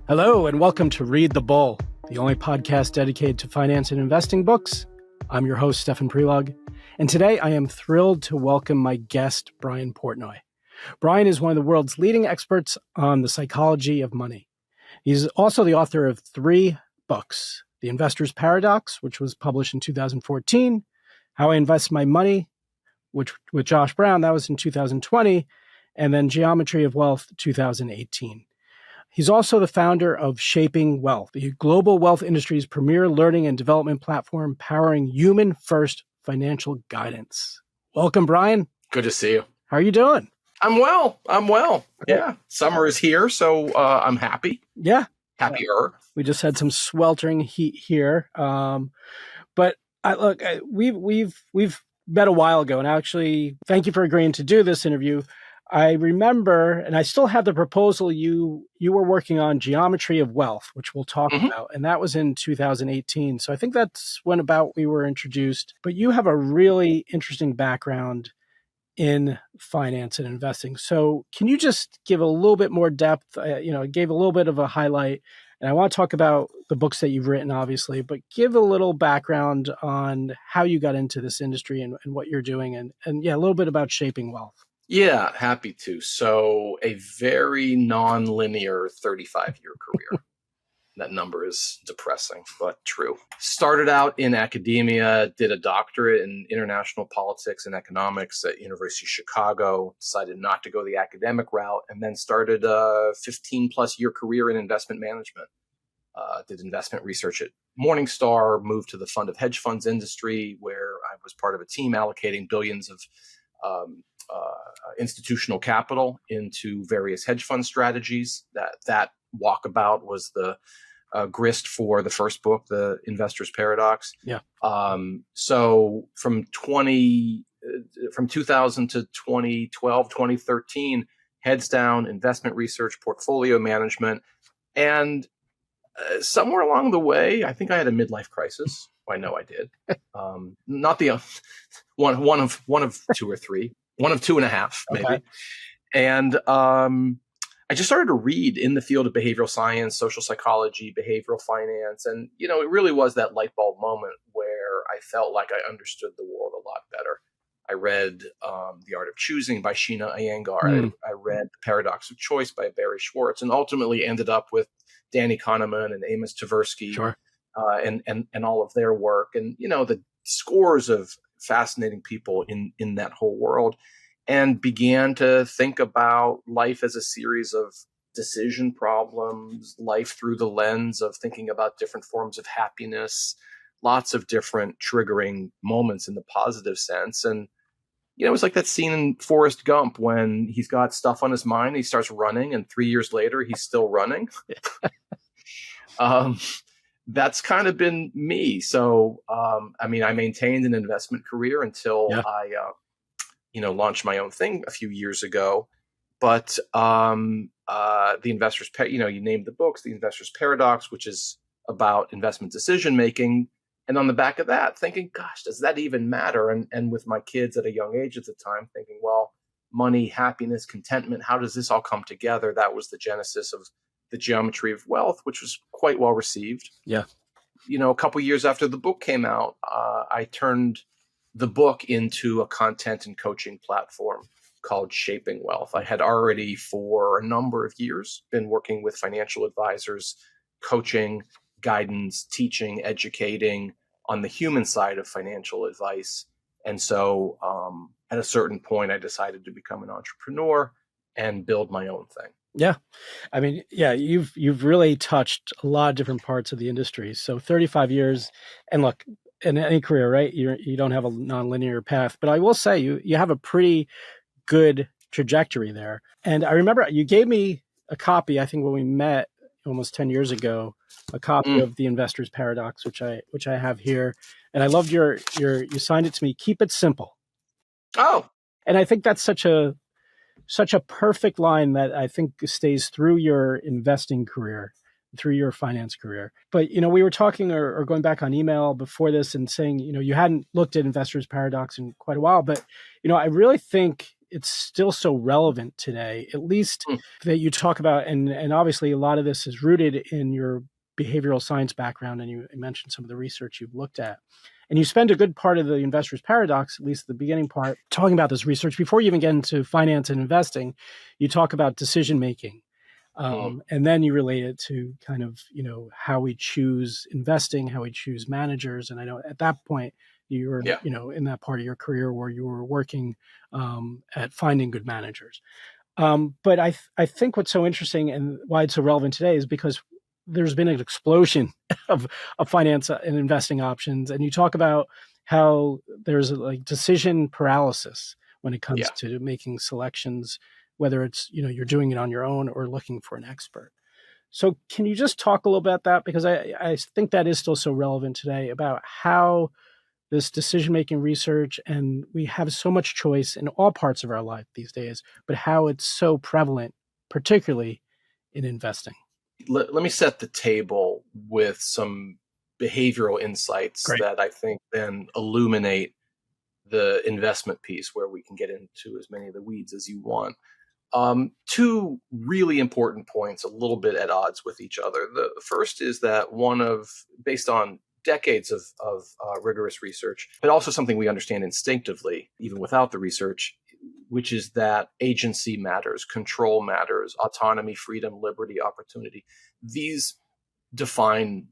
Hello, and welcome to Read the Bull, the only podcast dedicated to finance and investing books. I'm your host, Stefan Prelog, and today I am thrilled to welcome my guest, Brian Portnoy. Brian is one of the world's leading experts on the psychology of money. He's also the author of 3 books: The Investor's Paradox, which was published in 2014, How I Invest My Money, which with Josh Brown, that was in 2020, and then Geometry of Wealth, 2018. He's also the founder of Shaping Wealth, the global wealth industry's premier learning and development platform powering human-first financial guidance. Welcome, Brian. Good to see you. How are you doing? I'm well. Yeah. Summer is here, so I'm happy. Yeah. Happier. We just had some sweltering heat here. But we've met a while ago, and actually, thank you for agreeing to do this interview. I remember, and I still have the proposal, you were working on Geometry of Wealth, which we'll talk about, and that was in 2018. So I think that's when about we were introduced. But you have a really interesting background in finance and investing. So can you just give a little bit more depth? Gave a little bit of a highlight, and I want to talk about the books that you've written, obviously, but give a little background on how you got into this industry and what you're doing, and a little bit about Shaping Wealth. Yeah, happy to. So a very non-linear 35-year career. That number is depressing, but true. Started out in academia, did a doctorate in international politics and economics at University of Chicago, decided not to go the academic route, and then started a 15-plus-year career in investment management. Did investment research at Morningstar, moved to the fund of hedge funds industry, where I was part of a team allocating billions of institutional capital into various hedge fund strategies. That walkabout was the grist for the first book, The Investor's Paradox. Yeah. So from 2000 to 2012, 2013, heads down, investment research, portfolio management, and somewhere along the way, I think I had a midlife crisis. I know I did. Not the one of 2 or 3. 1 of 2.5, maybe. Okay. And I just started to read in the field of behavioral science, social psychology, behavioral finance. And, it really was that light bulb moment where I felt like I understood the world a lot better. I read The Art of Choosing by Sheena Iyengar. I read The Paradox of Choice by Barry Schwartz, and ultimately ended up with Danny Kahneman and Amos Tversky. Sure. And all of their work. And, the scores of fascinating people in that whole world, and began to think about life as a series of decision problems, life through the lens of thinking about different forms of happiness, lots of different triggering moments in the positive sense. And, it was like that scene in Forrest Gump when he's got stuff on his mind, he starts running, and 3 years later, he's still running. That's kind of been me. So, I maintained an investment career until I, launched my own thing a few years ago. But The Investor's, you named the books, The Investor's Paradox, which is about investment decision making. And on the back of that, thinking, gosh, does that even matter? And with my kids at a young age at the time, thinking, well, money, happiness, contentment, how does this all come together? That was the genesis of The Geometry of Wealth, which was quite well received. Yeah. A couple years after the book came out, I turned the book into a content and coaching platform called Shaping Wealth. I had already for a number of years been working with financial advisors, coaching, guidance, teaching, educating on the human side of financial advice. And so at a certain point, I decided to become an entrepreneur and build my own thing. Yeah. You've really touched a lot of different parts of the industry. So 35 years, and look, in any career, right? You don't have a nonlinear path, but I will say you have a pretty good trajectory there. And I remember you gave me a copy, I think when we met almost 10 years ago, a copy of The Investor's Paradox, which I have here. And I loved you signed it to me, keep it simple. Oh. And I think that's such a perfect line that I think stays through your investing career, through your finance career. But, we were talking or going back on email before this and saying, you hadn't looked at Investor's Paradox in quite a while, but, I really think it's still so relevant today, at least that you talk about, and obviously a lot of this is rooted in your behavioral science background, and you mentioned some of the research you've looked at. And you spend a good part of the investor's paradox, at least the beginning part, talking about this research. Before you even get into finance and investing, you talk about decision-making. And then you relate it to kind of, how we choose investing, how we choose managers. And I know at that point, you were, in that part of your career where you were working at finding good managers. But I think what's so interesting and why it's so relevant today is because there's been an explosion of finance and investing options. And you talk about how there's like decision paralysis when it comes to making selections, whether it's, you're doing it on your own or looking for an expert. So can you just talk a little about that? Because I think that is still so relevant today about how this decision-making research, and we have so much choice in all parts of our life these days, but how it's so prevalent, particularly in investing. Let me set the table with some behavioral insights that I think then illuminate the investment piece, where we can get into as many of the weeds as you want. Two really important points, a little bit at odds with each other. The first is that based on decades of rigorous research, but also something we understand instinctively, even without the research, which is that agency matters, control matters, autonomy, freedom, liberty, opportunity. These define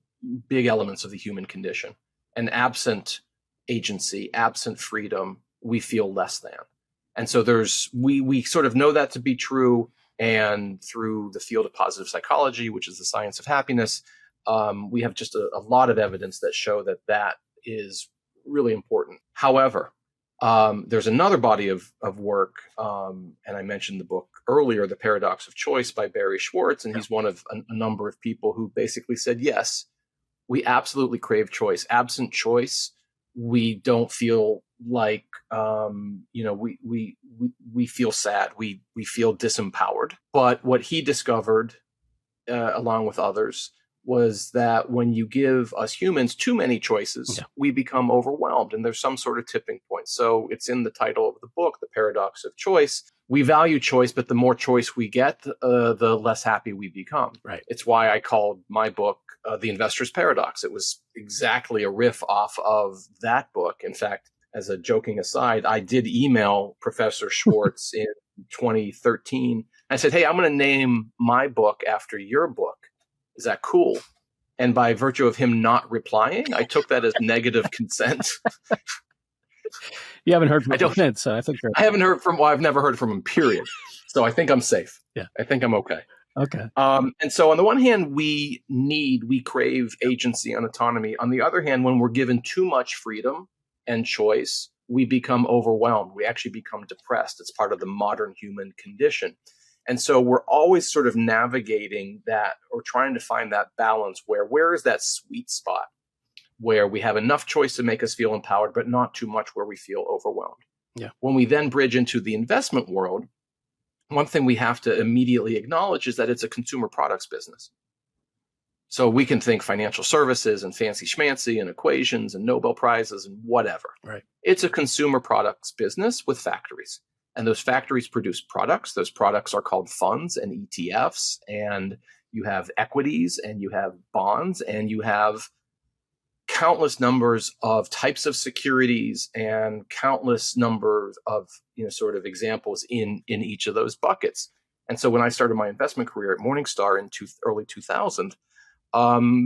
big elements of the human condition. And absent agency, absent freedom, we feel less than. And so we sort of know that to be true. And through the field of positive psychology, which is the science of happiness, we have just a lot of evidence that show that is really important. However, there's another body of work, and I mentioned the book earlier, The Paradox of Choice by Barry Schwartz, and he's one of a number of people who basically said, yes, we absolutely crave choice. Absent choice, we don't feel like, we feel sad, we feel disempowered. But what he discovered, along with others, was that when you give us humans too many choices, we become overwhelmed, and there's some sort of tipping point. So it's in the title of the book, The Paradox of Choice. We value choice, but the more choice we get, the less happy we become. Right. It's why I called my book The Investor's Paradox. It was exactly a riff off of that book. In fact, as a joking aside, I did email Professor Schwartz in 2013. I said, hey, I'm going to name my book after your book. Is that cool? And by virtue of him not replying, I took that as negative consent. You haven't heard from him since, so I think I've never heard from him, period. So I think I'm safe. Yeah. I think I'm okay. Okay. And so on the one hand, we crave agency and autonomy. On the other hand, when we're given too much freedom and choice, we become overwhelmed. We actually become depressed. It's part of the modern human condition. And so we're always sort of navigating that, or trying to find that balance where is that sweet spot where we have enough choice to make us feel empowered, but not too much where we feel overwhelmed. Yeah. When we then bridge into the investment world, one thing we have to immediately acknowledge is that it's a consumer products business. So we can think financial services and fancy schmancy and equations and Nobel Prizes and whatever. Right. It's a consumer products business with factories. And those factories produce products. Those products are called funds and ETFs. And you have equities and you have bonds and you have countless numbers of types of securities and countless numbers of sort of examples in each of those buckets. And so when I started my investment career at Morningstar in early 2000,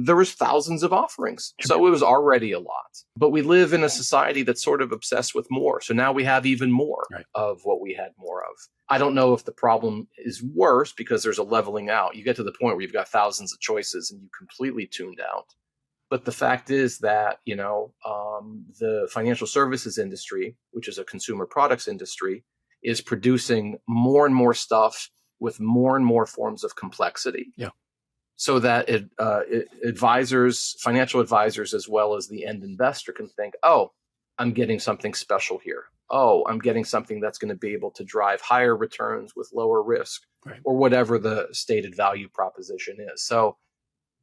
there was thousands of offerings. So it was already a lot. But we live in a society that's sort of obsessed with more. So now we have even more of what we had more of. I don't know if the problem is worse because there's a leveling out. You get to the point where you've got thousands of choices and you completely tuned out. But the fact is that, the financial services industry, which is a consumer products industry, is producing more and more stuff with more and more forms of complexity. Yeah. So that financial advisors, as well as the end investor, can think, oh, I'm getting something special here. Oh, I'm getting something that's going to be able to drive higher returns with lower risk, or whatever the stated value proposition is. So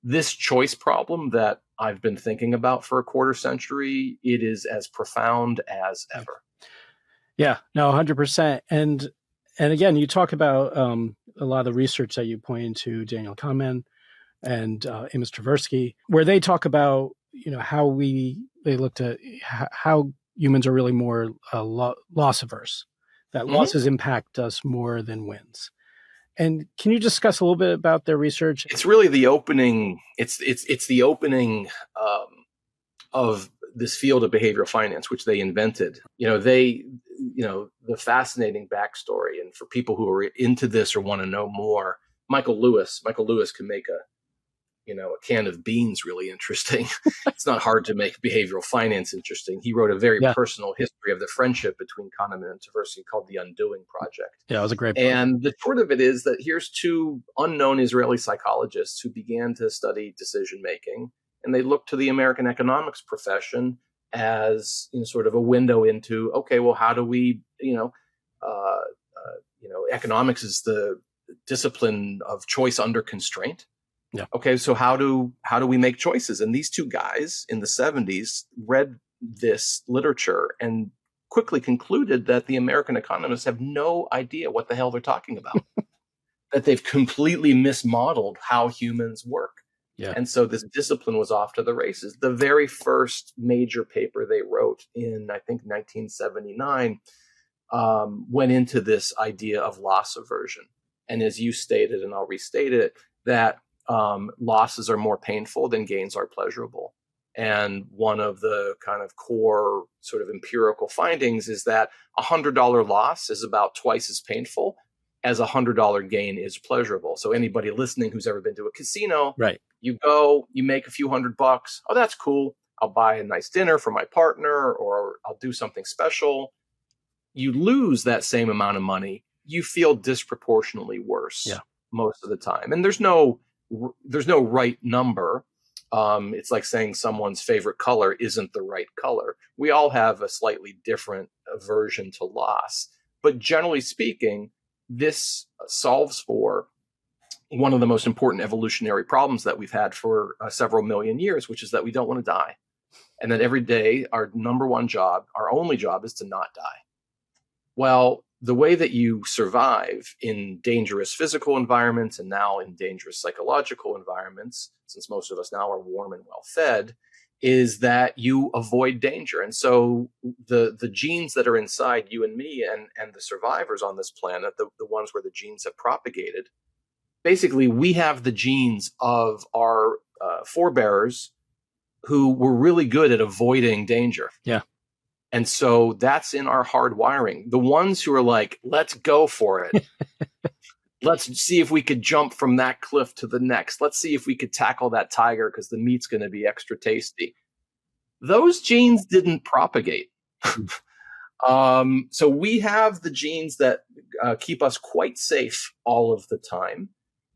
this choice problem that I've been thinking about for a quarter century, it is as profound as ever. Yeah, no, 100%. And again, you talk about a lot of the research that you point to, Daniel Kahneman and Amos Tversky, where they talk about, how they looked at how humans are really more loss averse, that losses impact us more than wins. And can you discuss a little bit about their research? It's really the opening. It's the opening of this field of behavioral finance, which they invented. The fascinating backstory, and for people who are into this or want to know more, Michael Lewis can make a can of beans really interesting. It's not hard to make behavioral finance interesting. He wrote a very personal history of the friendship between Kahneman and Tversky called The Undoing Project. Yeah, it was a great book. And the short of it is that here's two unknown Israeli psychologists who began to study decision making, and they looked to the American economics profession as sort of a window into, okay, well, how do we, economics is the discipline of choice under constraint. Yeah. Okay, so how do we make choices? And these two guys in the 70s read this literature and quickly concluded that the American economists have no idea what the hell they're talking about. That they've completely mismodeled how humans work. Yeah. And so this discipline was off to the races. The very first major paper they wrote in, I think, 1979 went into this idea of loss aversion. And as you stated, and I'll restate it, that losses are more painful than gains are pleasurable. And one of the kind of core sort of empirical findings is that $100 loss is about twice as painful as $100 gain is pleasurable. So anybody listening who's ever been to a casino, right? You go, you make a few $100. Oh, that's cool. I'll buy a nice dinner for my partner, or I'll do something special. You lose that same amount of money. You feel disproportionately worse most of the time. And there's no right number. It's like saying someone's favorite color isn't the right color. We all have a slightly different aversion to loss. But generally speaking, this solves for one of the most important evolutionary problems that we've had for several million years, which is that we don't want to die. And that every day, our number one job, our only job, is to not die. Well, the way that you survive in dangerous physical environments and now in dangerous psychological environments, since most of us now are warm and well fed, is that you avoid danger. And so the genes that are inside you and me and the survivors on this planet, the ones where the genes have propagated, basically we have the genes of our forebears who were really good at avoiding danger. Yeah. And so that's in our hard wiring. The ones who are like, let's go for it. Let's see if we could jump from that cliff to the next. Let's see if we could tackle that tiger because the meat's going to be extra tasty. Those genes didn't propagate. So we have the genes that keep us quite safe all of the time.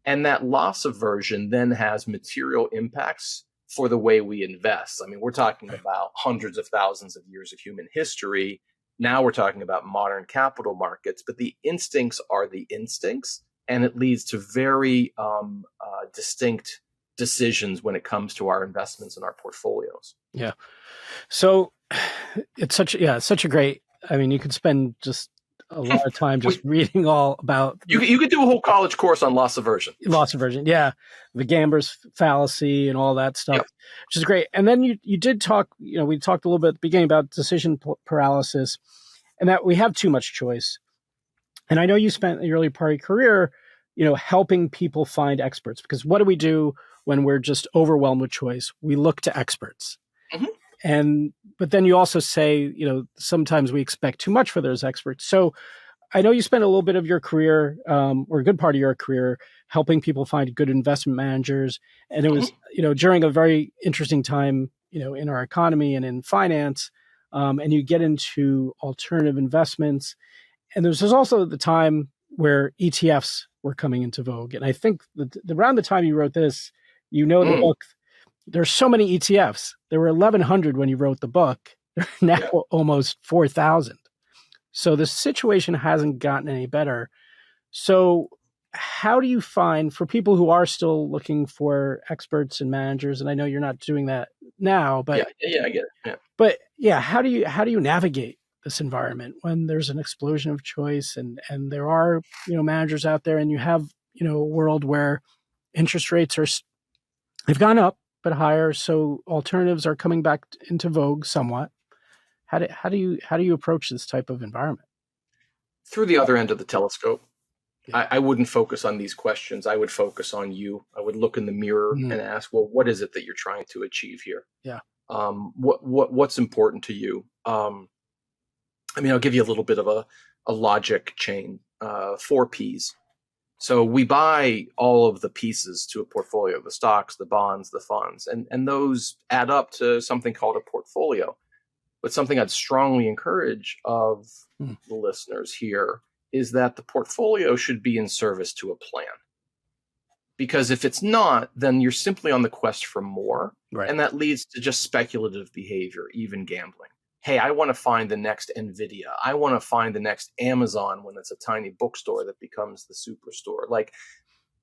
And that loss aversion then has material impacts for the way we invest. I mean, we're talking about hundreds of thousands of years of human history. Now we're talking about modern capital markets, but the instincts are the instincts, and it leads to very distinct decisions when it comes to our investments and our portfolios. Yeah. So it's such a great, I mean, you could spend just a lot of time just reading all about. You could do a whole college course on loss aversion. Loss aversion, yeah, the Gamber's fallacy and all that stuff, which is great. And then you did talk. We talked a little bit at the beginning about decision paralysis, and that we have too much choice. And I know you spent the early part of your career, helping people find experts, because what do we do when we're just overwhelmed with choice? We look to experts. Mm-hmm. But then you also say, sometimes we expect too much for those experts. So I know you spent a little bit of your career, or a good part of your career, helping people find good investment managers. And it was, during a very interesting time, in our economy and in finance, and you get into alternative investments. And there's also the time where ETFs were coming into vogue. And I think around the time you wrote this, the book, there's so many ETFs. There were 1,100 when you wrote the book. There are now almost 4,000. So the situation hasn't gotten any better. So how do you find, for people who are still looking for experts and managers, and I know you're not doing that now, but yeah, I get it. Yeah. But how do you navigate this environment when there's an explosion of choice and there are, managers out there, and you have, a world where interest rates they've gone up but higher, so alternatives are coming back into vogue somewhat. How do you approach this type of environment? Through the other end of the telescope. Yeah. I wouldn't focus on these questions. I would focus on you. I would look in the mirror and ask, well, what is it that you're trying to achieve here? Yeah. What's important to you? I'll give you a little bit of a logic chain. 4 Ps. So we buy all of the pieces to a portfolio: the stocks, the bonds, the funds, and those add up to something called a portfolio. But something I'd strongly encourage of the listeners here is that the portfolio should be in service to a plan. Because if it's not, then you're simply on the quest for more. Right. And that leads to just speculative behavior, even gambling. Hey, I want to find the next NVIDIA. I want to find the next Amazon when it's a tiny bookstore that becomes the superstore. Like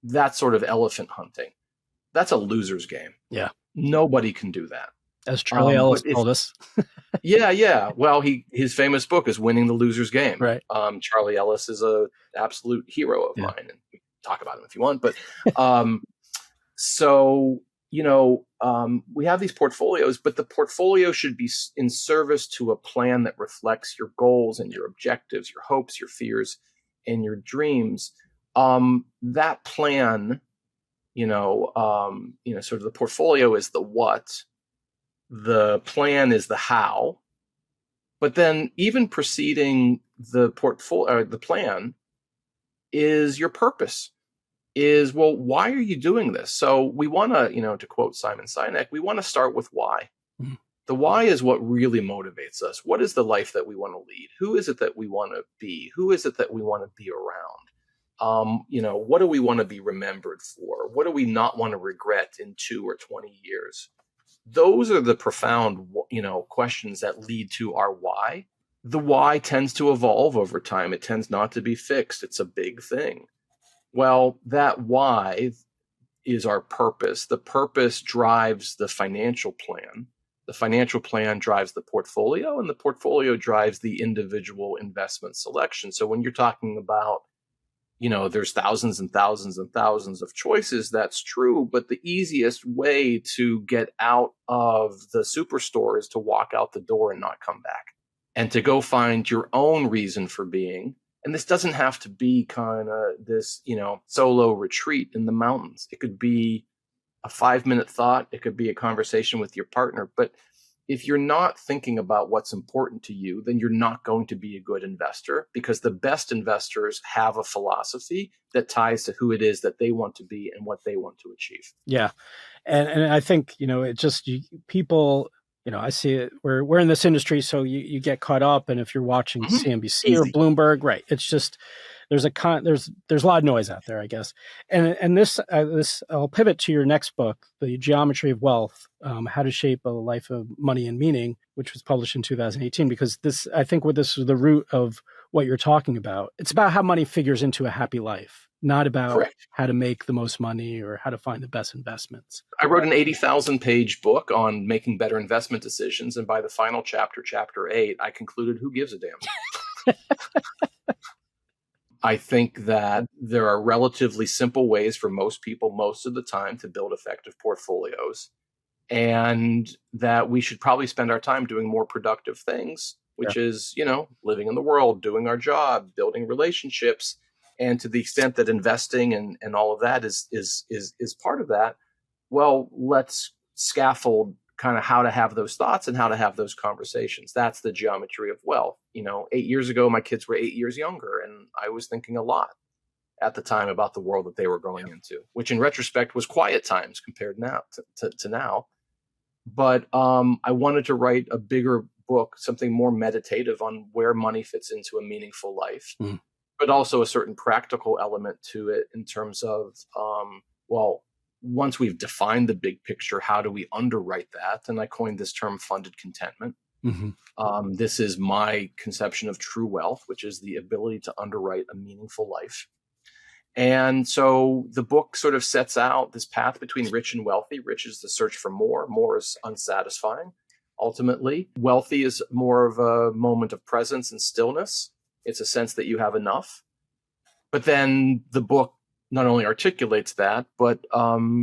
that sort of elephant hunting. That's a loser's game. Yeah. Nobody can do that. As Charlie Ellis told us. Yeah. Well, his famous book is Winning the Loser's Game. Right. Charlie Ellis is an absolute hero of mine, and we can talk about him if you want. But we have these portfolios, but the portfolio should be in service to a plan that reflects your goals and your objectives, your hopes, your fears, and your dreams. That plan, sort of the portfolio is the what. The plan is the how, but then even preceding the portfolio, the plan is your purpose. Is, well, why are you doing this? So we want to quote Simon Sinek, we want to start with why. Mm-hmm. The why is what really motivates us. What is the life that we want to lead? Who is it that we want to be? Who is it that we want to be around? What do we want to be remembered for? What do we not want to regret in 2 or 20 years? Those are the profound, questions that lead to our why. The why tends to evolve over time. It tends not to be fixed. It's a big thing. Well, that why is our purpose. The purpose drives the financial plan. The financial plan drives the portfolio, and the portfolio drives the individual investment selection. So when you're talking about, there's thousands and thousands and thousands of choices, that's true. But the easiest way to get out of the superstore is to walk out the door and not come back, and to go find your own reason for being. And this doesn't have to be kind of this, solo retreat in the mountains. It could be a 5-minute thought. It could be a conversation with your partner. But if you're not thinking about what's important to you, then you're not going to be a good investor, because the best investors have a philosophy that ties to who it is that they want to be and what they want to achieve. Yeah. And I think, people, I see it. We're in this industry, so you get caught up. And if you're watching CNBC or Bloomberg, right, it's just, there's a lot of noise out there, I guess. And this I'll pivot to your next book, The Geometry of Wealth, How to Shape a Life of Money and Meaning, which was published in 2018, because this is the root of what you're talking about. It's about how money figures into a happy life, not about Correct. How to make the most money or how to find the best investments. I wrote an 80,000-page book on making better investment decisions. And by the final chapter, chapter 8, I concluded, who gives a damn? I think that there are relatively simple ways for most people most of the time to build effective portfolios, and that we should probably spend our time doing more productive things, which is, living in the world, doing our job, building relationships. And to the extent that investing and all of that is part of that, well, let's scaffold kind of how to have those thoughts and how to have those conversations. That's the geometry of wealth. 8 years ago, my kids were 8 years younger, and I was thinking a lot at the time about the world that they were going into, which in retrospect was quiet times compared now to now. But I wanted to write a bigger book, something more meditative on where money fits into a meaningful life, but also a certain practical element to it in terms of, once we've defined the big picture, how do we underwrite that? And I coined this term funded contentment. Mm-hmm. This is my conception of true wealth, which is the ability to underwrite a meaningful life. And so the book sort of sets out this path between rich and wealthy. Rich is the search for more. More is unsatisfying. ultimately. Wealthy is more of a moment of presence and stillness. It's a sense that you have enough. But then the book not only articulates that, but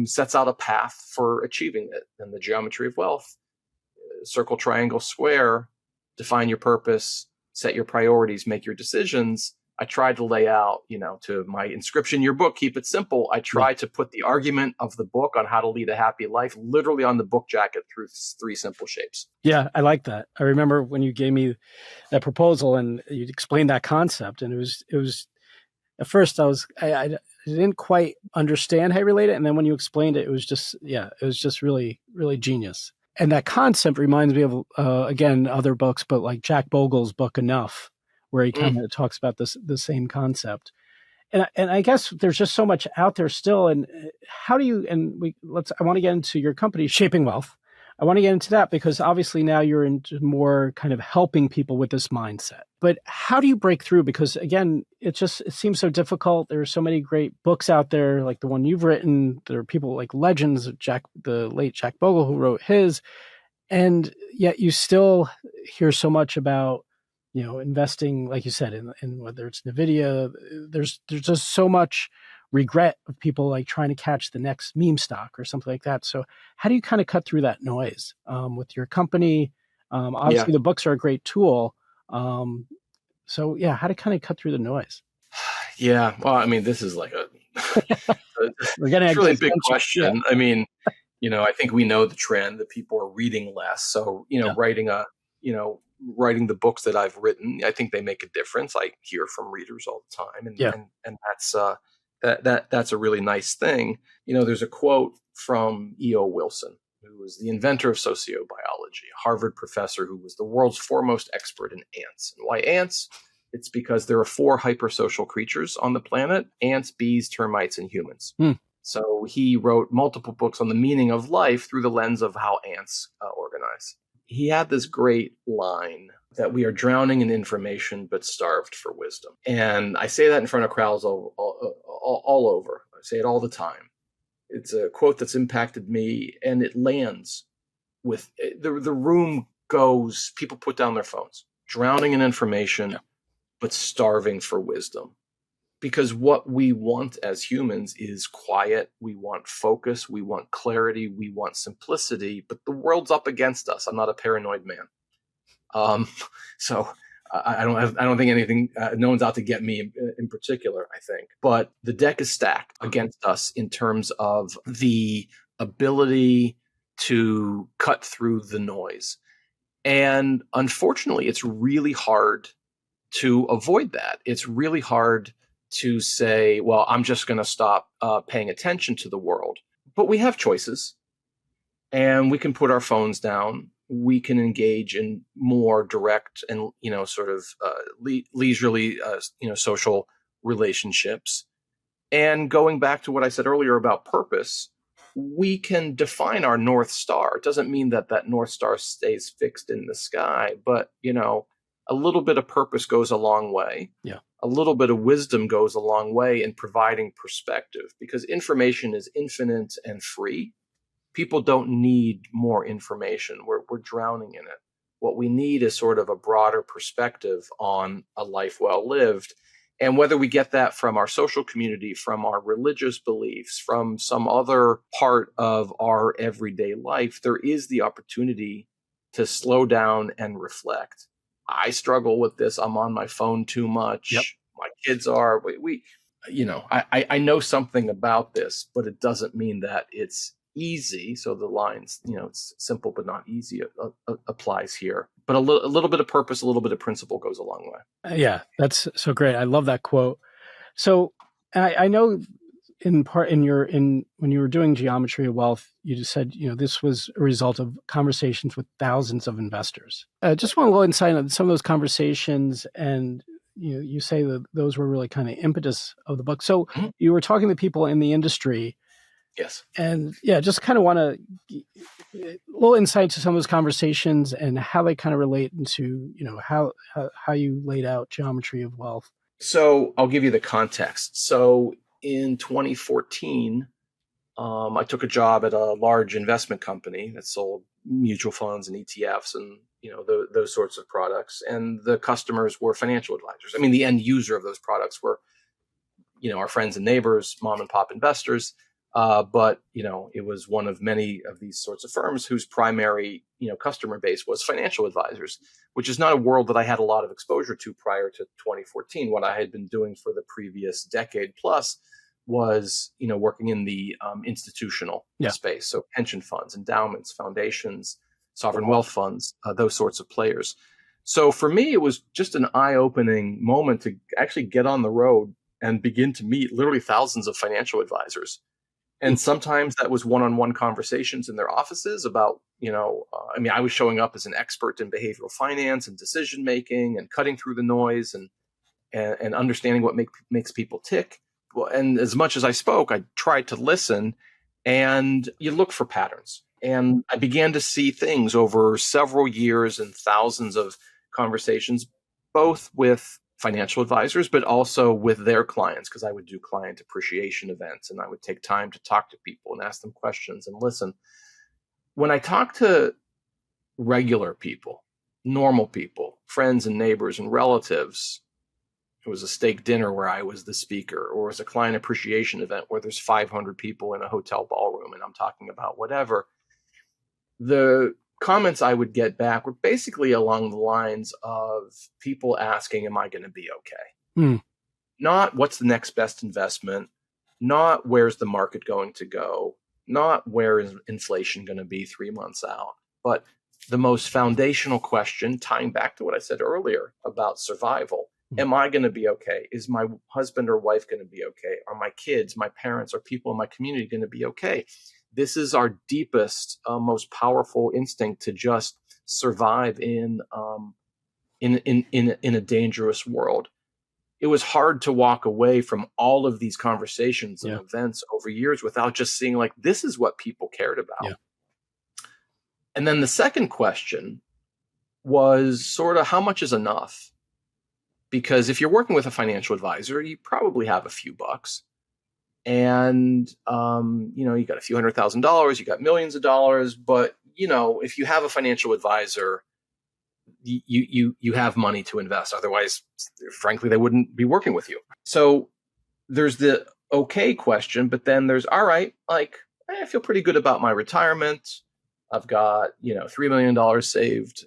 sets out a path for achieving it. And the geometry of wealth, circle, triangle, square, define your purpose, set your priorities, make your decisions. I tried to lay out, to my inscription in your book, keep it simple. I tried to put the argument of the book on how to lead a happy life literally on the book jacket through 3 simple shapes. Yeah, I like that. I remember when you gave me that proposal and you explained that concept, and it was at first I didn't quite understand how you relate it. And then when you explained it, it was just really, really genius. And that concept reminds me of, again, other books, but like Jack Bogle's book, Enough, where he kind of talks about the same concept. And I guess there's just so much out there still. And how do you, I want to get into your company, Shaping Wealth. I want to get into that because obviously now you're into more kind of helping people with this mindset. But how do you break through? Because again, it seems so difficult. There are so many great books out there, like the one you've written. There are people like legends, the late Jack Bogle, who wrote his, and yet you still hear so much about, investing, like you said, in whether it's NVIDIA. There's just so much regret of people like trying to catch the next meme stock or something like that. So how do you kind of cut through that noise with your company? Obviously the books are a great tool. So yeah, how to kind of cut through the noise? Yeah. Well, I mean, this is like we're getting a really big question. Yeah. I mean, I think we know the trend that people are reading less. So, writing the books that I've written, I think they make a difference. I hear from readers all the time. And that's a really nice thing. There's a quote from E.O. Wilson, who was the inventor of sociobiology, a Harvard professor who was the world's foremost expert in ants. And why ants? It's because there are 4 hypersocial creatures on the planet: ants, bees, termites, and humans. So he wrote multiple books on the meaning of life through the lens of how ants organize. He had this great line that we are drowning in information but starved for wisdom. And I say that in front of crowds all over. I say it all the time. It's a quote that's impacted me, and it lands with the room goes, people put down their phones, drowning in information, but starving for wisdom. Because what we want as humans is quiet. We want focus. We want clarity. We want simplicity. But the world's up against us. I'm not a paranoid man. So I don't think anything. No one's out to get me in particular, I think. But the deck is stacked against us in terms of the ability to cut through the noise. And unfortunately, it's really hard to avoid that. It's really hard to say, well, I'm just going to stop paying attention to the world. But we have choices, and we can put our phones down. We can engage in more direct and, sort of leisurely, social relationships. And going back to what I said earlier about purpose, we can define our North Star. It doesn't mean that North Star stays fixed in the sky, but, a little bit of purpose goes a long way. Yeah. A little bit of wisdom goes a long way in providing perspective, because information is infinite and free. People don't need more information. We're drowning in it. What we need is sort of a broader perspective on a life well lived. And whether we get that from our social community, from our religious beliefs, from some other part of our everyday life, there is the opportunity to slow down and reflect. I struggle with this. I'm on my phone too much. Yep. My kids are. I know something about this, but it doesn't mean that it's easy. So the lines, it's simple but not easy applies here. But a little bit of purpose, a little bit of principle goes a long way. Yeah, that's so great. I love that quote. So I know in part when you were doing Geometry of Wealth, you just said, this was a result of conversations with thousands of investors. Just want to go inside on some of those conversations, and you say that those were really kind of impetus of the book. So you were talking to people in the industry. Yes. And just kind of want to a little insight to some of those conversations and how they kind of relate into, how you laid out Geometry of Wealth. So I'll give you the context. So in 2014, I took a job at a large investment company that sold mutual funds and ETFs and, those sorts of products. And the customers were financial advisors. I mean, the end user of those products were, our friends and neighbors, mom and pop investors. But it was one of many of these sorts of firms whose primary, customer base was financial advisors, which is not a world that I had a lot of exposure to prior to 2014. What I had been doing for the previous decade plus was, working in the institutional space. So pension funds, endowments, foundations, sovereign wealth funds, those sorts of players. So for me, it was just an eye-opening moment to actually get on the road and begin to meet literally thousands of financial advisors. And sometimes that was one-on-one conversations in their offices about, I was showing up as an expert in behavioral finance and decision-making and cutting through the noise and understanding what makes people tick. Well, and as much as I spoke, I tried to listen, and you look for patterns. And I began to see things over several years and thousands of conversations, both with financial advisors, but also with their clients, because I would do client appreciation events and I would take time to talk to people and ask them questions and listen. When I talk to regular people, normal people, friends and neighbors and relatives, it was a steak dinner where I was the speaker, or it was a client appreciation event where there's 500 people in a hotel ballroom and I'm talking about whatever. The comments I would get back were basically along the lines of people asking, am I going to be okay? Not what's the next best investment, not where's the market going to go, not where is inflation going to be 3 months out, but the most foundational question, tying back to what I said earlier about survival. Am I going to be okay? Is my husband or wife going to be okay? Are my kids, my parents, or people in my community going to be okay? This is our deepest, most powerful instinct to just survive in a dangerous world. It was hard to walk away from all of these conversations and events over years without just seeing like, this is what people cared about. Yeah. And then the second question was sort of, how much is enough? Because if you're working with a financial advisor, you probably have a few bucks. And, you got a few $100,000, you got millions of dollars, but, if you have a financial advisor, you have money to invest. Otherwise, frankly, they wouldn't be working with you. So there's the okay question, but then there's, all right, like, I feel pretty good about my retirement. I've got, $3 million saved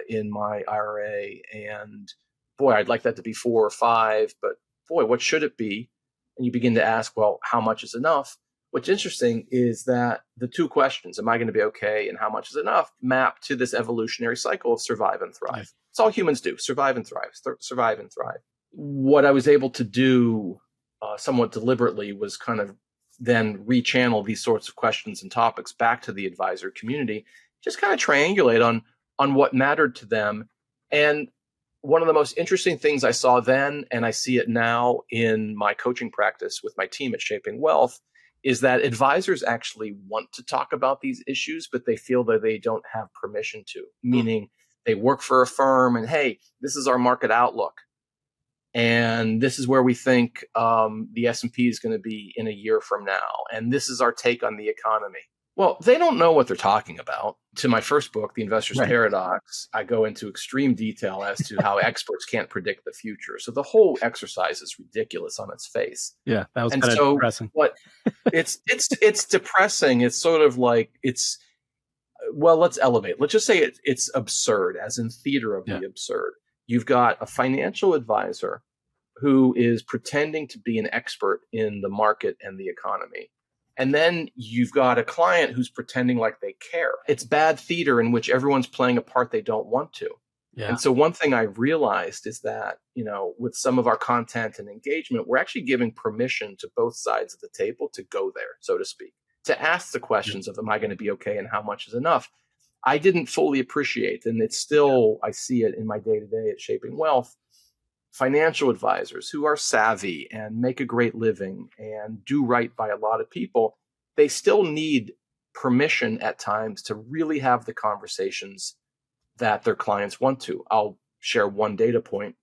in my IRA, and boy, I'd like that to be 4 or 5, but boy, what should it be? And you begin to ask, well, how much is enough? What's interesting is that the two questions, am I going to be okay and how much is enough, map to this evolutionary cycle of survive and thrive. Yeah. It's all humans do, survive and thrive, survive and thrive. What I was able to do somewhat deliberately was kind of then rechannel these sorts of questions and topics back to the advisor community, just kind of triangulate on what mattered to them. And one of the most interesting things I saw then, and I see it now in my coaching practice with my team at Shaping Wealth, is that advisors actually want to talk about these issues, but they feel that they don't have permission to, meaning they work for a firm and, hey, this is our market outlook. And this is where we think the S&P is going to be in a year from now. And this is our take on the economy. Well, they don't know what they're talking about. To my first book, The Investor's Paradox, I go into extreme detail as to how experts can't predict the future. So the whole exercise is ridiculous on its face. Yeah, that was kind of depressing. What it's depressing. It's sort of like let's elevate. Let's just say it's absurd, as in theater of the absurd. You've got a financial advisor who is pretending to be an expert in the market and the economy. And then you've got a client who's pretending like they care. It's bad theater in which everyone's playing a part they don't want to. Yeah. And so one thing I realized is that, with some of our content and engagement, we're actually giving permission to both sides of the table to go there, so to speak, to ask the questions of, am I going to be okay and how much is enough? I didn't fully appreciate, and it's still, I see it in my day-to-day at Shaping Wealth, financial advisors who are savvy and make a great living and do right by a lot of people, they still need permission at times to really have the conversations that their clients want to. I'll share one data point.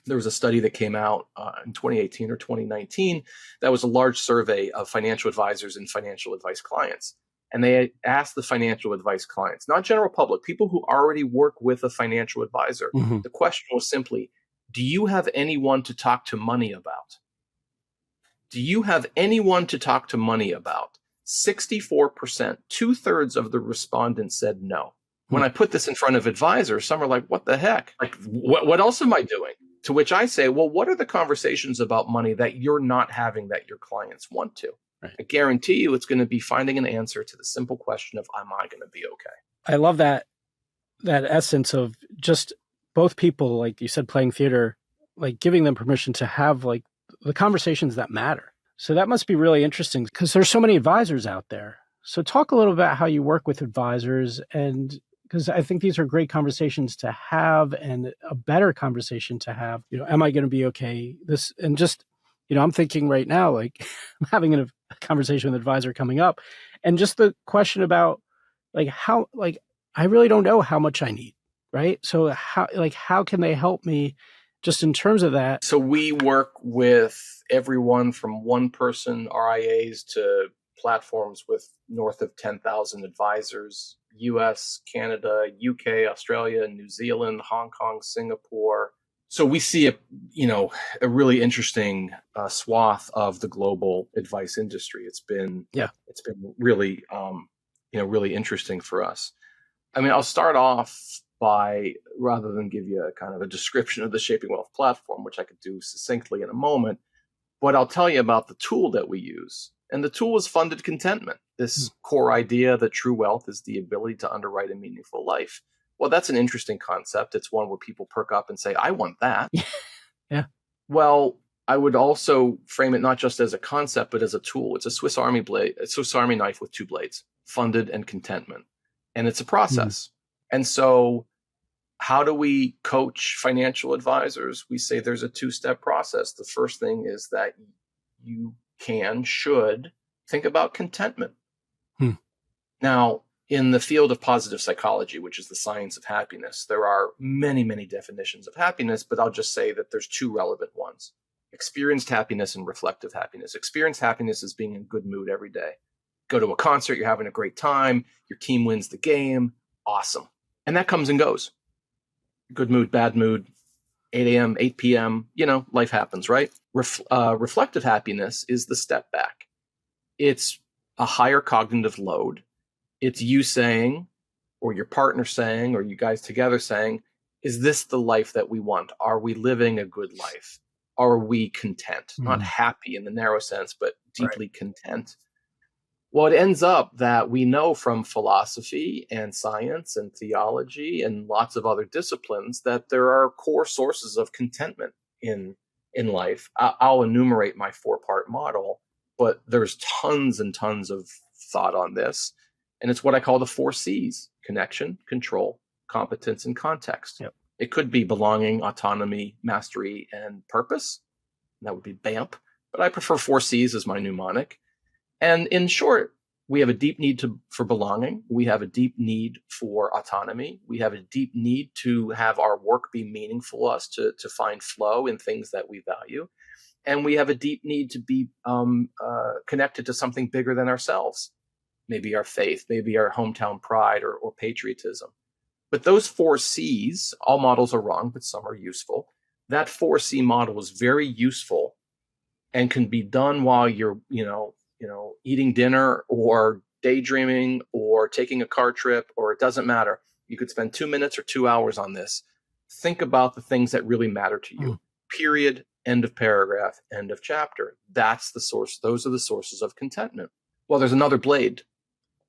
There was a study that came out in 2018 or 2019 that was a large survey of financial advisors and financial advice clients. and they asked the financial advice clients, not general public, people who already work with a financial advisor. Mm-hmm. The question was simply, do you have anyone to talk to money about? Do you have anyone to talk to money about? 64%, 2/3 of the respondents said no. When I put this in front of advisors, some are like, what the heck? Like, what else am I doing? To which I say, well, what are the conversations about money that you're not having that your clients want to? Right. I guarantee you it's going to be finding an answer to the simple question of, am I going to be okay? I love that essence of just both people, like you said, playing theater, like giving them permission to have like the conversations that matter. So that must be really interesting because there's so many advisors out there. So talk a little about how you work with advisors, and because I think these are great conversations to have and a better conversation to have. Am I going to be okay? This, and just, I'm thinking right now, like I'm having a conversation with an advisor coming up, and just the question about like how, like, I really don't know how much I need, right? So how can they help me just in terms of that? So we work with everyone from one-person RIAs to platforms with north of 10,000 advisors, US, Canada, UK, Australia, New Zealand, Hong Kong, Singapore. So we see a really interesting swath of the global advice industry. It's been really really interesting for us. I mean, I'll start off by, rather than give you a kind of a description of the Shaping Wealth platform, which I could do succinctly in a moment, but I'll tell you about the tool that we use. And the tool is funded contentment. This core idea that true wealth is the ability to underwrite a meaningful life. Well, that's an interesting concept. It's one where people perk up and say, I want that. Yeah. Well, I would also frame it not just as a concept, but as a tool. It's a Swiss Army knife with two blades, funded and contentment. And it's a process. And so how do we coach financial advisors? We say there's a two-step process. The first thing is that you should think about contentment. Now, in the field of positive psychology, which is the science of happiness, there are many, many definitions of happiness, but I'll just say that there's two relevant ones: experienced happiness and reflective happiness. Experienced happiness is being in good mood every day. Go to a concert, you're having a great time, your team wins the game, awesome. And that comes and goes. Good mood, bad mood, 8 a.m., 8 p.m., life happens, right? Reflective happiness is the step back. It's a higher cognitive load. It's you saying, or your partner saying, or you guys together saying, is this the life that we want? Are we living a good life? Are we content? Not happy in the narrow sense, but deeply content. Well, it ends up that we know from philosophy and science and theology and lots of other disciplines that there are core sources of contentment in life. I'll enumerate my 4-part model, but there's tons and tons of thought on this. And it's what I call the 4 C's: connection, control, competence, and context. Yep. It could be belonging, autonomy, mastery, and purpose. That would be BAMP. But I prefer 4 C's as my mnemonic. And in short, we have a deep need for belonging. We have a deep need for autonomy. We have a deep need to have our work be meaningful to find flow in things that we value. And we have a deep need to be connected to something bigger than ourselves. Maybe our faith, maybe our hometown pride or patriotism. But those 4 C's, all models are wrong, but some are useful. That 4C model is very useful and can be done while you're, eating dinner or daydreaming or taking a car trip, or it doesn't matter. You could spend 2 minutes or 2 hours on this. Think about the things that really matter to you. Period. End of paragraph. End of chapter. That's the source. Those are the sources of contentment. Well, there's another blade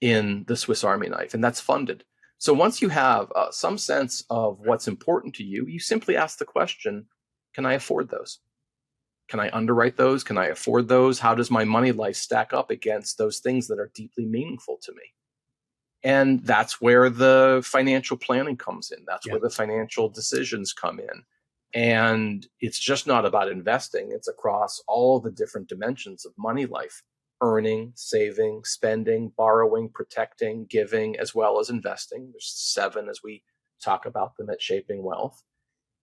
in the Swiss Army knife, and that's funded. So once you have some sense of what's important to you, you simply ask the question, can I afford those? Can I underwrite those? Can I afford those? How does my money life stack up against those things that are deeply meaningful to me? And that's where the financial planning comes in. That's where the financial decisions come in. And it's just not about investing. It's across all the different dimensions of money life: earning, saving, spending, borrowing, protecting, giving, as well as investing. There's 7 as we talk about them at Shaping Wealth.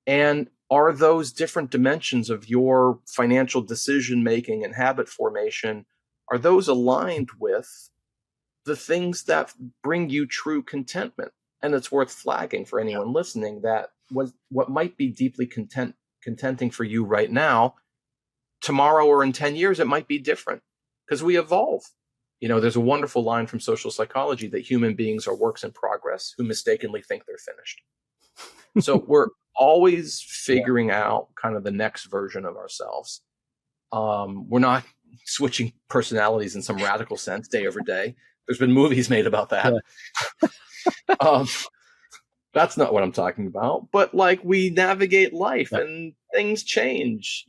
And are those different dimensions of your financial decision-making and habit formation, are those aligned with the things that bring you true contentment. And it's worth flagging for anyone listening that what might be deeply contenting for you right now, tomorrow or in 10 years, it might be different because we evolve. There's a wonderful line from social psychology that human beings are works in progress who mistakenly think they're finished. So we're always figuring out kind of the next version of ourselves. We're not switching personalities in some radical sense day over day. There's been movies made about that. Yeah. That's not what I'm talking about. But like, we navigate life and things change.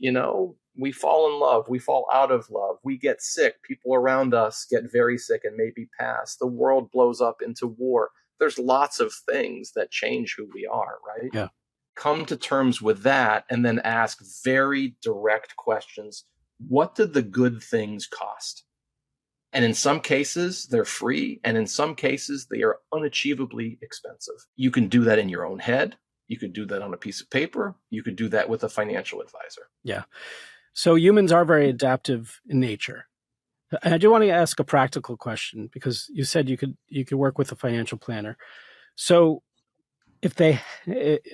We fall in love. We fall out of love. We get sick. People around us get very sick and maybe pass. The world blows up into war. There's lots of things that change who we are, right? Yeah. Come to terms with that and then ask very direct questions. What did the good things cost? And in some cases, they're free. And in some cases, they are unachievably expensive. You can do that in your own head. You could do that on a piece of paper. You could do that with a financial advisor. Yeah. So humans are very adaptive in nature. And I do want to ask a practical question, because you said you could work with a financial planner. So if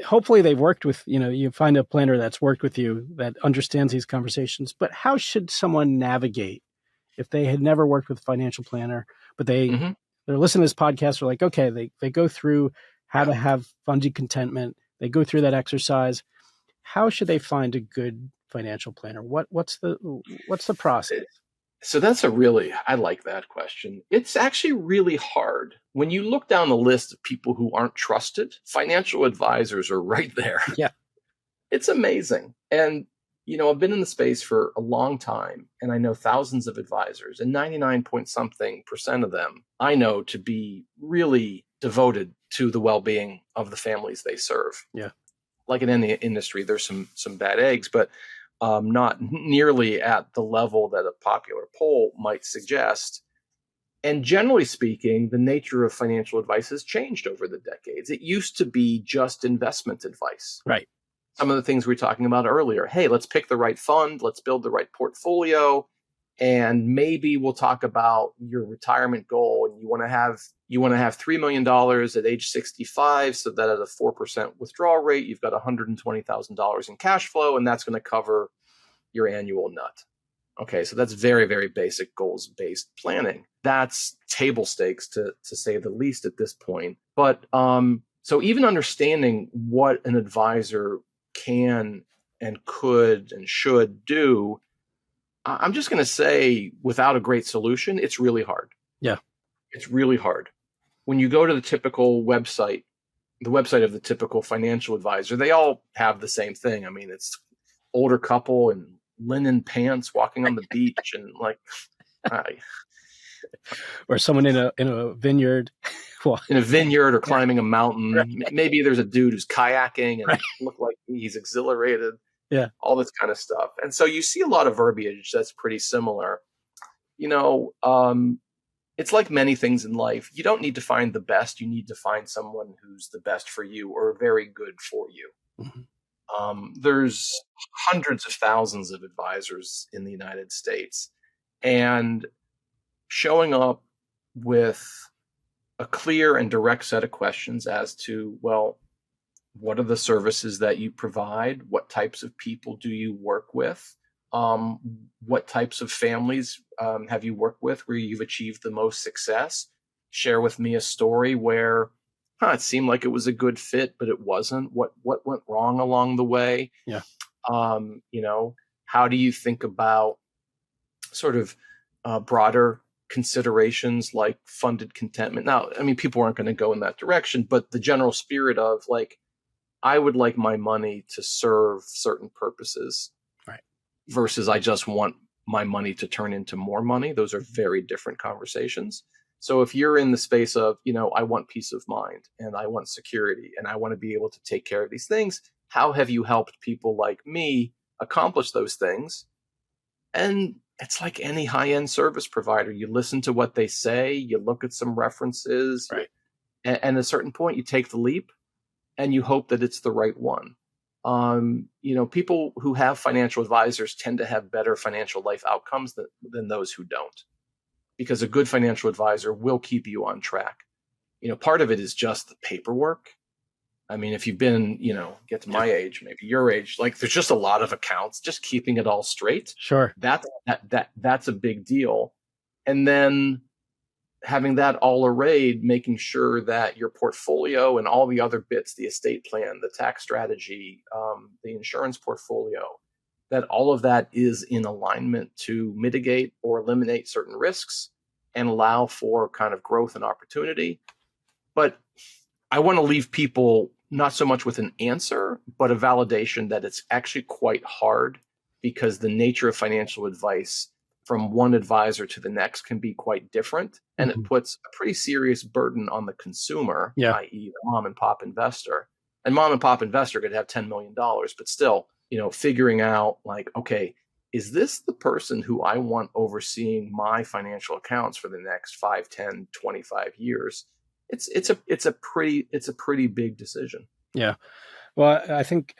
hopefully they've worked with, you find a planner that's worked with you that understands these conversations, but how should someone navigate if they had never worked with a financial planner, but they're listening to this podcast, they're like, okay, they go through how to have funded contentment. They go through that exercise. How should they find a good financial planner? What's the process? So that's I like that question. It's actually really hard. When you look down the list of people who aren't trusted, financial advisors are right there. Yeah. It's amazing. And, I've been in the space for a long time, and I know thousands of advisors, and 99% of them I know to be really devoted to the well-being of the families they serve. Yeah. Like in any industry, there's some bad eggs, but not nearly at the level that a popular poll might suggest. And generally speaking, the nature of financial advice has changed over the decades. It used to be just investment advice. Right. Some of the things we were talking about earlier. Hey, let's pick the right fund. Let's build the right portfolio. And maybe we'll talk about your retirement goal. And you want to have $3 million at age 65, so that at a 4% withdrawal rate, you've got $120,000 in cash flow, and that's going to cover your annual nut. Okay, so that's very, very basic goals-based planning. That's table stakes to say the least at this point. But so even understanding what an advisor can and could and should do, I'm just going to say, without a great solution, it's really hard. Yeah. It's really hard. When you go to the typical website, the website of the typical financial advisor, they all have the same thing. I mean, it's older couple in linen pants walking on the beach and like, or someone in a vineyard. In a vineyard or climbing a mountain. Right. Maybe there's a dude who's kayaking and look like he's exhilarated. Yeah. All this kind of stuff. And so you see a lot of verbiage that's pretty similar. It's like many things in life. You don't need to find the best. You need to find someone who's the best for you or very good for you. Mm-hmm. There's hundreds of thousands of advisors in the United States. And showing up with a clear and direct set of questions as to, well, what are the services that you provide? What types of people do you work with? What types of families have you worked with where you've achieved the most success? Share with me a story where it seemed like it was a good fit, but it wasn't. What went wrong along the way? Yeah. How do you think about sort of broader considerations like funded contentment? Now, I mean, people aren't going to go in that direction, but the general spirit of like, I would like my money to serve certain purposes, right? Versus I just want my money to turn into more money. Those are very different conversations. So if you're in the space of, I want peace of mind and I want security and I want to be able to take care of these things, how have you helped people like me accomplish those things? And it's like any high-end service provider. You listen to what they say, you look at some references, right? And at a certain point, you take the leap and you hope that it's the right one. People who have financial advisors tend to have better financial life outcomes than those who don't. because a good financial advisor will keep you on track. Part of it is just the paperwork. I mean, if you've been, get to my age, maybe your age, like there's just a lot of accounts, just keeping it all straight. Sure. That's a big deal. And then having that all arrayed, making sure that your portfolio and all the other bits, the estate plan, the tax strategy, the insurance portfolio, that all of that is in alignment to mitigate or eliminate certain risks and allow for kind of growth and opportunity. But I want to leave people not so much with an answer, but a validation that it's actually quite hard, because the nature of financial advice from one advisor to the next can be quite different. And it puts a pretty serious burden on the consumer, i.e. the mom and pop investor. And mom and pop investor could have $10 million, but still, figuring out like, okay, is this the person who I want overseeing my financial accounts for the next 5, 10, 25 years? It's a pretty big decision. Yeah. Well, I think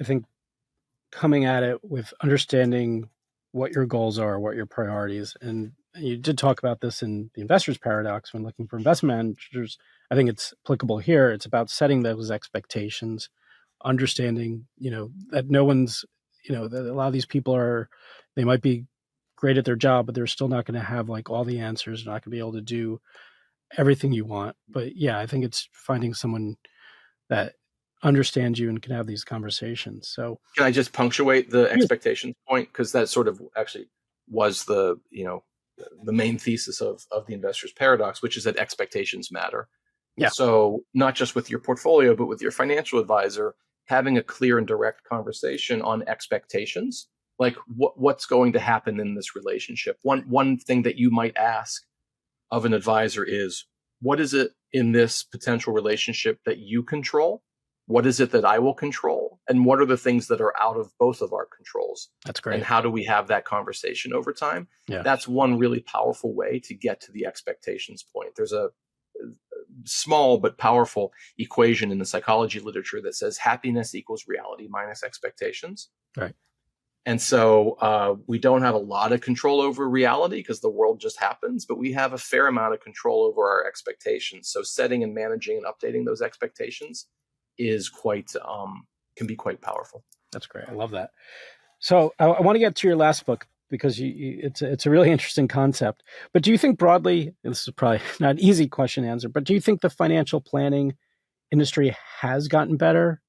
coming at it with understanding what your goals are, what your priorities, and you did talk about this in the investor's paradox when looking for investment managers. I think it's applicable here. It's about setting those expectations, understanding, that no one's, that a lot of these people they might be great at their job, but they're still not going to have like all the answers. They're not going to be able to do everything you want. But yeah, I think it's finding someone that understands you and can have these conversations. So can I just punctuate the expectations point? Because that sort of actually was the main thesis of the investor's paradox, which is that expectations matter. Yeah. So not just with your portfolio, but with your financial advisor, having a clear and direct conversation on expectations, like what's going to happen in this relationship. One thing that you might ask of an advisor is, what is it in this potential relationship that you control? What is it that I will control? And what are the things that are out of both of our controls? That's great. And how do we have that conversation over time? Yeah. That's one really powerful way to get to the expectations point. There's a small but powerful equation in the psychology literature that says happiness equals reality minus expectations. Right. And so we don't have a lot of control over reality because the world just happens, but we have a fair amount of control over our expectations. So setting and managing and updating those expectations is can be quite powerful. That's great. I love that. So I want to get to your last book because it's a really interesting concept. But do you think broadly, and this is probably not an easy question to answer, but do you think the financial planning industry has gotten better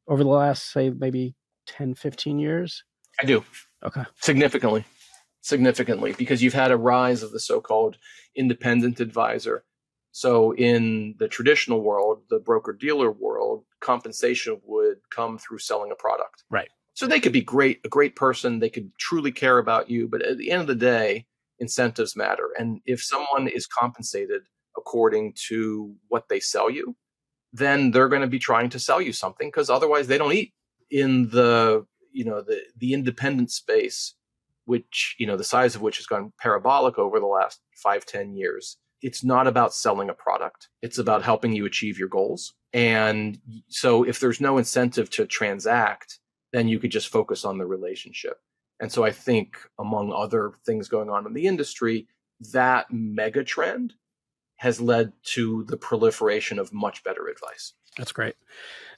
over the last, say, maybe 10, 15 years? I do. Okay. Significantly, because you've had a rise of the so-called independent advisor. So in the traditional world, the broker-dealer world, compensation would come through selling a product. Right. So they could be a great person. They could truly care about you. But at the end of the day, incentives matter. And if someone is compensated according to what they sell you, then they're going to be trying to sell you something, because otherwise they don't eat. In the independent space, which, the size of which has gone parabolic over the last 5-10 years, it's not about selling a product. It's about helping you achieve your goals. And so if there's no incentive to transact, then you could just focus on the relationship. And so I think, among other things going on in the industry, that mega trend has led to the proliferation of much better advice. That's great.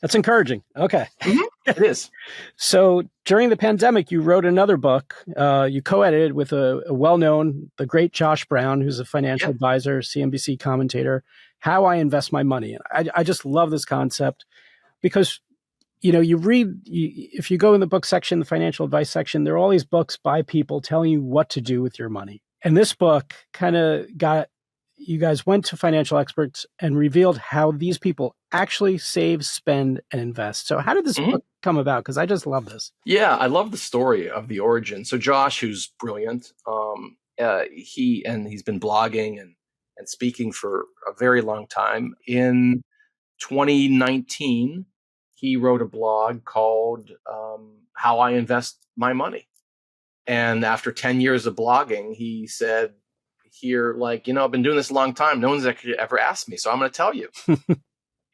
That's encouraging. Okay. Mm-hmm. It is. So during the pandemic, you wrote another book. You co-edited with a well-known, the great Josh Brown, who's a financial advisor, CNBC commentator, How I Invest My Money. And I just love this concept because, if you go in the book section, the financial advice section, there are all these books by people telling you what to do with your money. And this book kind of you guys went to financial experts and revealed how these people actually save, spend, and invest. So how did this book come about? Because I just love this. Yeah, I love the story of the origin. So Josh, who's brilliant, he's been blogging and speaking for a very long time. In 2019, he wrote a blog called How I Invest My Money. And after 10 years of blogging, he said, I've been doing this a long time. No one's actually ever asked me, so I'm going to tell you.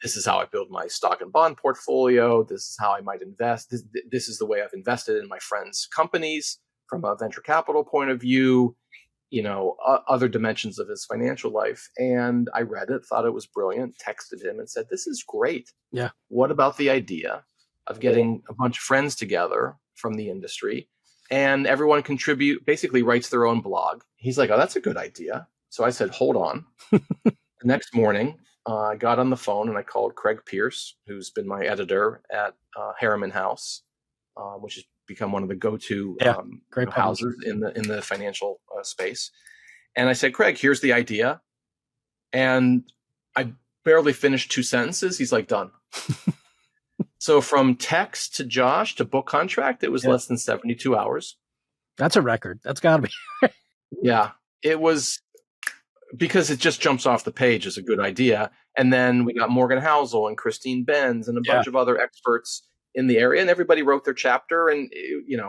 This is how I build my stock and bond portfolio. This is how I might invest. This is the way I've invested in my friends' companies from a venture capital point of view. other dimensions of his financial life. And I read it, thought it was brilliant, texted him and said, this is great. Yeah. What about the idea of getting a bunch of friends together from the industry and everyone basically writes their own blog? He's like, oh, that's a good idea. So I said, hold on. The next morning, I got on the phone and I called Craig Pierce, who's been my editor at Harriman House, which has become one of the go-to houses in the financial space. And I said, Craig, here's the idea. And I barely finished 2 sentences. He's like, done. So from text to Josh to book contract, it was less than 72 hours. That's a record. That's got to be. Yeah, it was, because it just jumps off the page as a good idea. And then we got Morgan Housel and Christine Benz and a bunch of other experts in the area, and everybody wrote their chapter. And,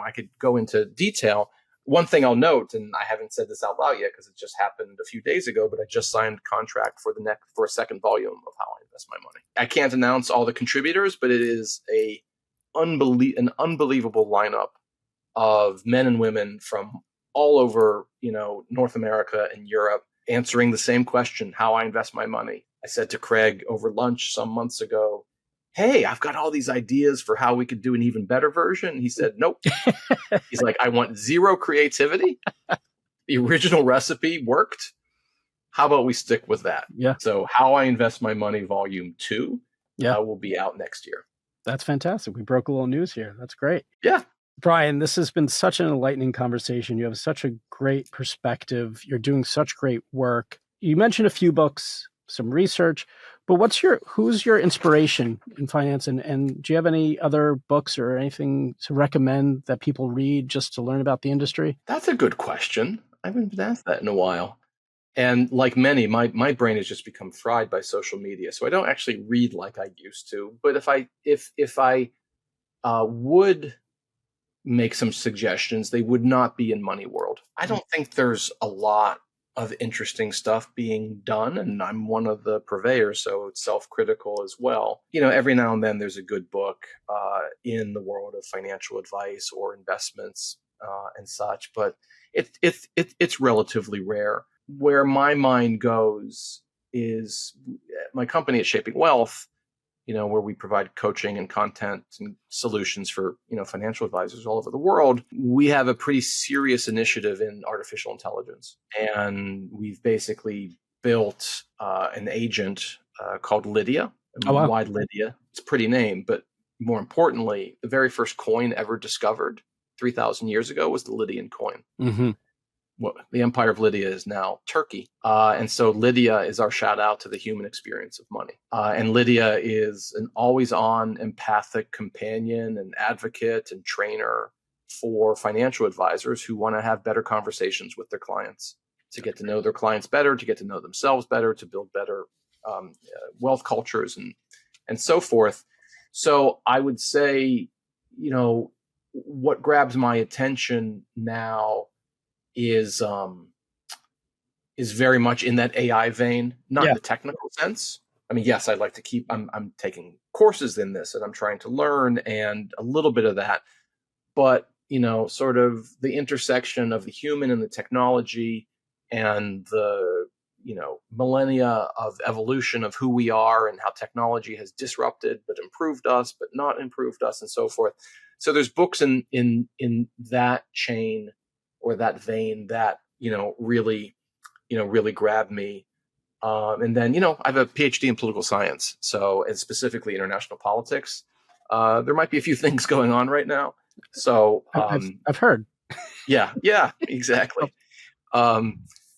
I could go into detail. One thing I'll note, and I haven't said this out loud yet because it just happened a few days ago, but I just signed a contract for a second volume of How I Invest My Money. I can't announce all the contributors, but it is an unbelievable lineup of men and women from all over, North America and Europe, answering the same question, how I invest my money. I said to Craig over lunch some months ago, hey, I've got all these ideas for how we could do an even better version. He said, nope. He's like, I want zero creativity. The original recipe worked. How about we stick with that? Yeah. So How I Invest My Money Volume 2 will be out next year. That's fantastic. We broke a little news here. That's great. Yeah. Brian, this has been such an enlightening conversation. You have such a great perspective. You're doing such great work. You mentioned a few books, some research, but who's your inspiration in finance? And do you have any other books or anything to recommend that people read just to learn about the industry? That's a good question. I haven't been asked that in a while. And like many, my brain has just become fried by social media. So I don't actually read like I used to. But if I would make some suggestions, they would not be in Money World. I don't think there's a lot of interesting stuff being done, and I'm one of the purveyors, so it's self-critical as well. Every now and then there's a good book in the world of financial advice or investments and such, but it's relatively rare. Where my mind goes is my company at Shaping Wealth, where we provide coaching and content and solutions for, financial advisors all over the world. We have a pretty serious initiative in artificial intelligence. And we've basically built an agent called Lydia. Oh, wow. Why Lydia? It's a pretty name, but more importantly, the very first coin ever discovered 3,000 years ago was the Lydian coin. Mm-hmm. Well, the Empire of Lydia is now Turkey. And so Lydia is our shout out to the human experience of money. And Lydia is an always on empathic companion and advocate and trainer for financial advisors who want to have better conversations with their clients, to get to know their clients better, to get to know themselves better, to build better wealth cultures and so forth. So I would say, what grabs my attention now is very much in that AI vein, not in the technical sense. I mean, yes, I'd like to I'm taking courses in this and I'm trying to learn and a little bit of that, but sort of the intersection of the human and the technology and the, millennia of evolution of who we are and how technology has disrupted, but improved us, but not improved us and so forth. So there's books in that chain or that vein that, really grabbed me. And then, I have a PhD in political science, and specifically international politics. There might be a few things going on right now. So I've heard. Yeah, exactly.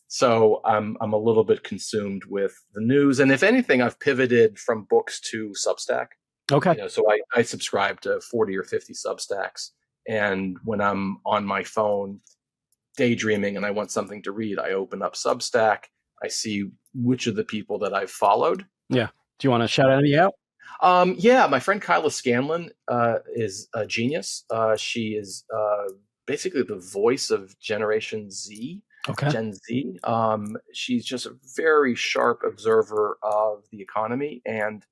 So I'm a little bit consumed with the news. And if anything, I've pivoted from books to Substack. Okay. So I subscribe to 40 or 50 Substacks. And when I'm on my phone daydreaming and I want something to read, I open up Substack. I see which of the people that I've followed. Yeah. Do you want to shout any out? My friend Kyla Scanlon is a genius. She is basically the voice of Generation Z, Gen Z. She's just a very sharp observer of the economy and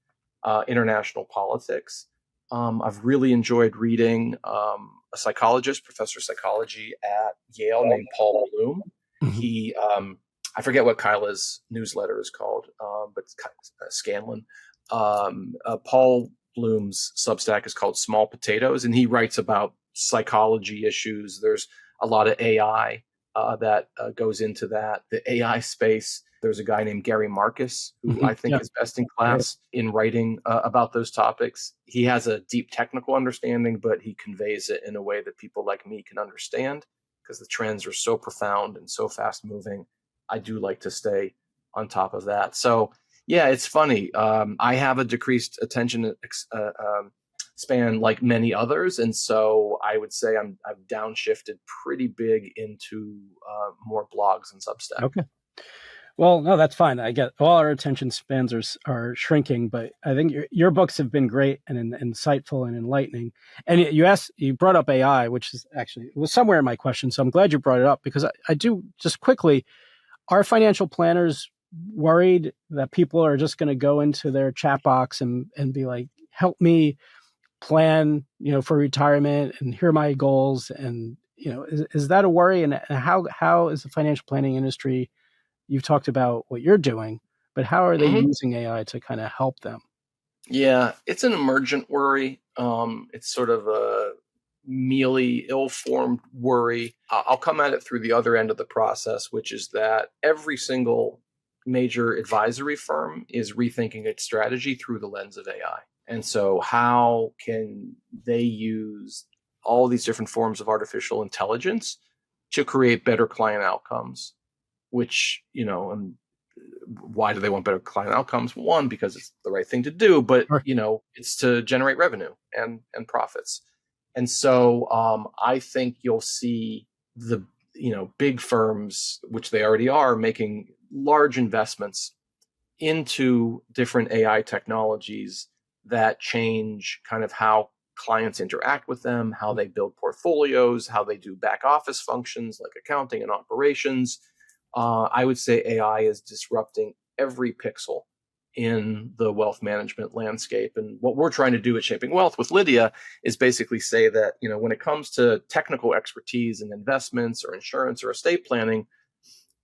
international politics. I've really enjoyed reading a psychologist, professor of psychology at Yale named Paul Bloom. He, I forget what Kyla's newsletter is called, but Scanlon. Paul Bloom's Substack is called Small Potatoes, and he writes about psychology issues. There's a lot of AI that goes into that. The AI space, there's a guy named Gary Marcus, who I think is best in class in writing about those topics. He has a deep technical understanding, but he conveys it in a way that people like me can understand, because the trends are so profound and so fast moving. I do like to stay on top of that. So yeah, it's funny. I have a decreased attention span like many others. And so I would say I've downshifted pretty big into more blogs and Substack. Okay. Well, no, that's fine. I get all our attention spans are shrinking, but I think your books have been great and insightful and enlightening. And you brought up AI, which is actually, it was somewhere in my question. So I'm glad you brought it up, because I do, just quickly, are financial planners worried that people are just going to go into their chat box and be like, help me plan, for retirement, and here are my goals? And, is that a worry? And how is the financial planning industry? You've talked about what you're doing, but how are they using AI to kind of help them? Yeah, it's an emergent worry. It's sort of a mealy, ill-formed worry. I'll come at it through the other end of the process, which is that every single major advisory firm is rethinking its strategy through the lens of AI. And so how can they use all these different forms of artificial intelligence to create better client outcomes? Which, why do they want better client outcomes? One, because it's the right thing to do, but, it's to generate revenue and profits. And so I think you'll see the, big firms, which they already are, making large investments into different AI technologies that change kind of how clients interact with them, how they build portfolios, how they do back office functions like accounting and operations. I would say AI is disrupting every pixel in the wealth management landscape. And what we're trying to do at Shaping Wealth with Lydia is basically say that, when it comes to technical expertise in investments or insurance or estate planning,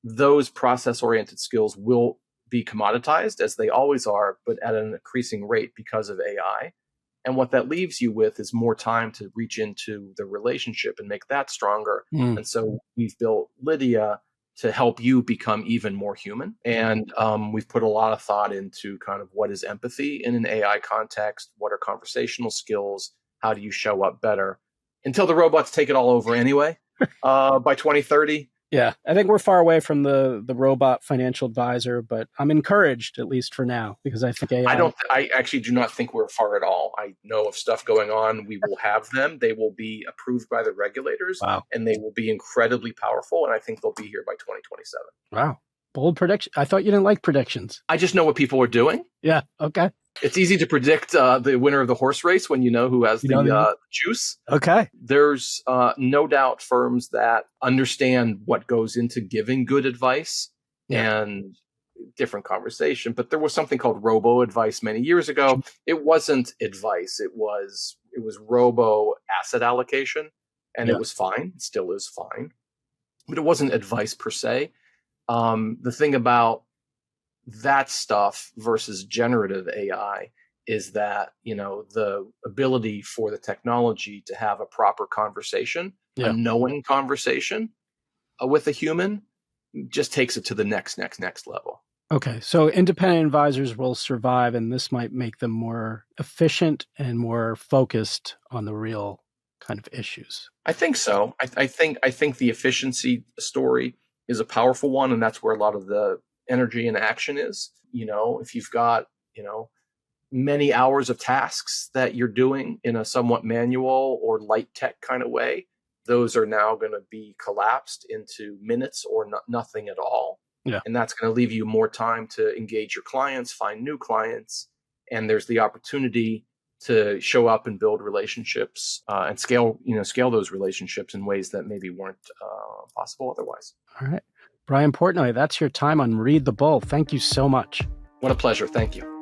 those process-oriented skills will be commoditized, as they always are, but at an increasing rate because of AI. And what that leaves you with is more time to reach into the relationship and make that stronger. And so we've built Lydia to help you become even more human. And we've put a lot of thought into kind of what is empathy in an AI context, what are conversational skills, how do you show up better, until the robots take it all over anyway by 2030. Yeah, I think we're far away from the robot financial advisor, but I'm encouraged, at least for now, because I think AI... I actually do not think we're far at all. I know of stuff going on. We will have them. They will be approved by the regulators. Wow. And they will be incredibly powerful. And I think they'll be here by 2027. Wow. Bold prediction. I thought you didn't like predictions. I just know what people are doing. Yeah. Okay. It's easy to predict the winner of the horse race when you know who has the juice. Okay. There's no doubt firms that understand what goes into giving good advice and different conversation. But there was something called robo advice many years ago. It wasn't advice. It was robo asset allocation, and it was fine. It still is fine, but it wasn't advice per se. The thing about that stuff versus generative AI is that, the ability for the technology to have a proper conversation, a knowing conversation with a human, just takes it to the next level. Okay. So independent advisors will survive, and this might make them more efficient and more focused on the real kind of issues. I think so. I think the efficiency story is a powerful one, and that's where a lot of the energy and action is. If you've got, many hours of tasks that you're doing in a somewhat manual or light tech kind of way, those are now going to be collapsed into minutes or nothing at all. Yeah. And that's going to leave you more time to engage your clients, find new clients, and there's the opportunity to show up and build relationships and scale those relationships in ways that maybe weren't possible otherwise. All right. Brian Portnoy, that's your time on Read the Bull. Thank you so much. What a pleasure. Thank you.